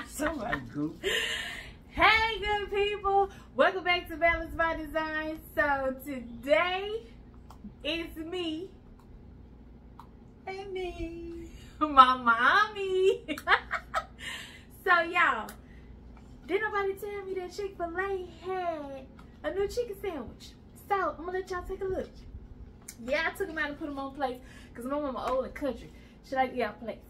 Somebody goofy. Hey, good people. Welcome back to Ballards by Design. So today it's me. And me. My mommy. So y'all, didn't nobody tell me that Chick-fil-A had a new chicken sandwich. So I'm gonna let y'all take a look. Yeah, I took them out and put them on plates because my mama old and country. Should I get y'all plates?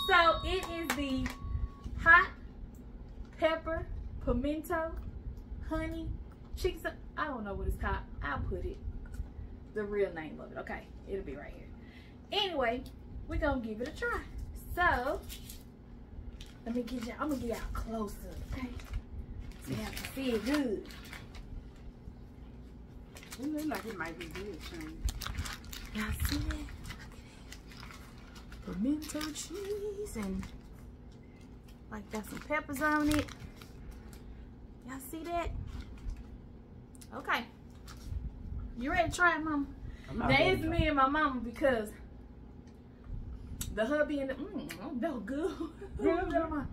So it is the hot pepper pimento honey chicken. I don't know what it's called. I'll put it the real name of it. Okay, it'll be right here. Anyway, we're gonna give it a try. So let me get y'all. I'm gonna get y'all closer, okay? So y'all can see it good. It looks like it might be good, Shane. Y'all see that? Pimento cheese and like got some peppers on it. Y'all see that? Okay. You ready to try it, Mama? Now it's me and my mama because the hubby and the that was good. That was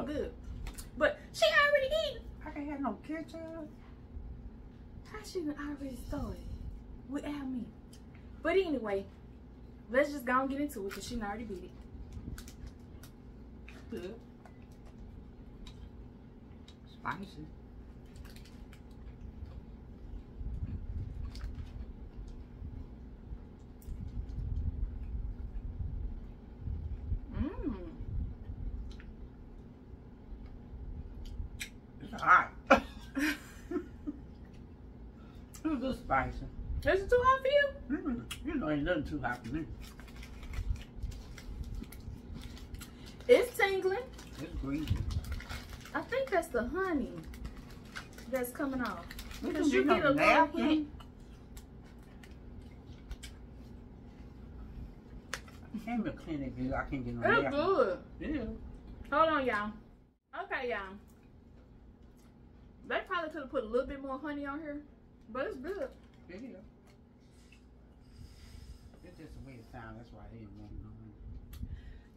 good. But she already eating. I can't have no ketchup. How she already started without me? But anyway, let's just go and get into it because she already beat it. Good. Spicy. It's hot. It's a little spicy. Is it too hot for you? You know, ain't nothing too hot for me. It's tingling. It's greasy. I think that's the honey that's coming off. Because you get a little hint. Can't be clean good. I can't get no It's napkin. good. Yeah. Hold on, y'all. Okay, y'all. They probably could have put a little bit more honey on here, but it's good. Yeah. It's just the way it sounds. That's why I didn't want no honey.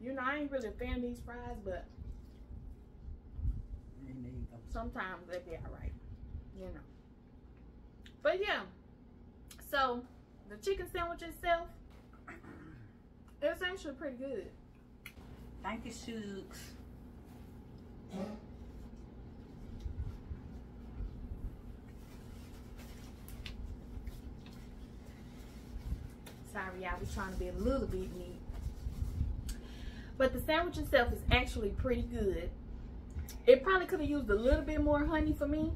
You know, I ain't really a fan of these fries, but sometimes they be alright. You know. But yeah. So, the chicken sandwich itself, it's actually pretty good. Thank you, Shooks. Sorry, y'all, we're trying to be a little bit neat. But the sandwich itself is actually pretty good. It probably could have used a little bit more honey for me.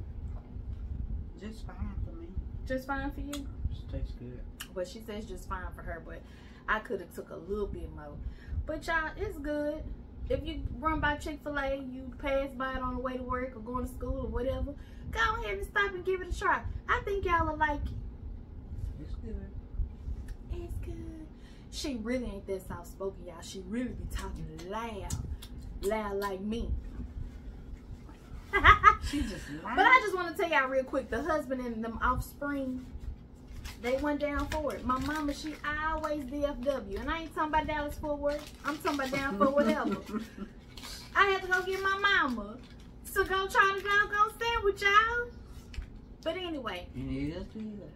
Just fine for me. Just fine for you? Just tastes good. But she says just fine for her, but I could have took a little bit more. But y'all, it's good. If you run by Chick-fil-A, you pass by it on the way to work or going to school or whatever, go ahead and stop and give it a try. I think y'all will like it. It's good. It's good. She really ain't that soft-spoken, y'all. She really be talking loud. Loud like me. She just loud. But I just want to tell y'all real quick, the husband and them offspring, they went down for it. My mama, she always DFW. And I ain't talking about Dallas Fort Worth. I'm talking about down for whatever. I had to go get my mama to go try the doggone sandwich, y'all. But anyway. It is good.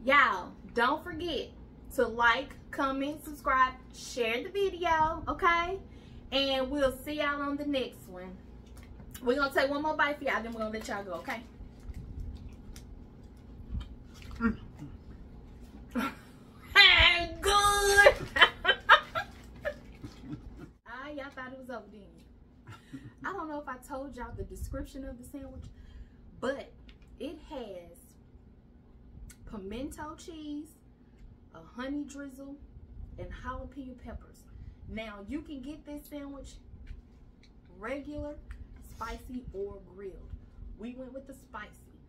Y'all, don't forget to like, comment, subscribe, share the video, okay? And we'll see y'all on the next one. We're going to take one more bite for y'all, then we're going to let y'all go, okay? Good. Y'all thought it was over, didn't you? I don't know if I told y'all the description of the sandwich, but it has pimento cheese, a honey drizzle, and jalapeno peppers. Now, you can get this sandwich regular, spicy, or grilled. We went with the spicy.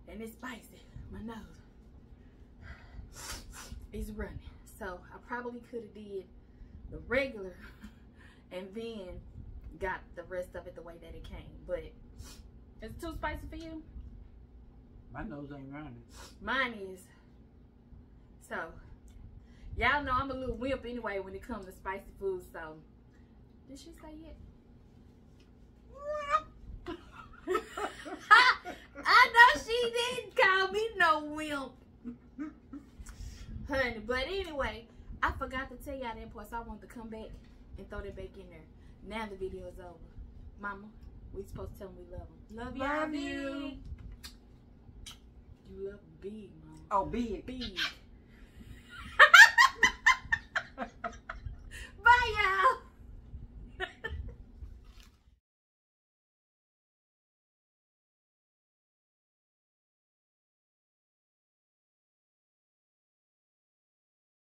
And it's spicy. My nose is running. So, I probably could have did the regular and then got the rest of it the way that it came. But it's too spicy for you? My nose ain't running. Mine is. So, y'all know I'm a little wimp anyway when it comes to spicy food. So, did she say yet? I know she didn't call me no wimp. Honey, but anyway, I forgot to tell y'all that part, so I wanted to come back and throw that back in there. Now the video is over. Mama, we supposed to tell them we love them. Love y'all Love big. you. You love big, Mama. Oh, big. Big.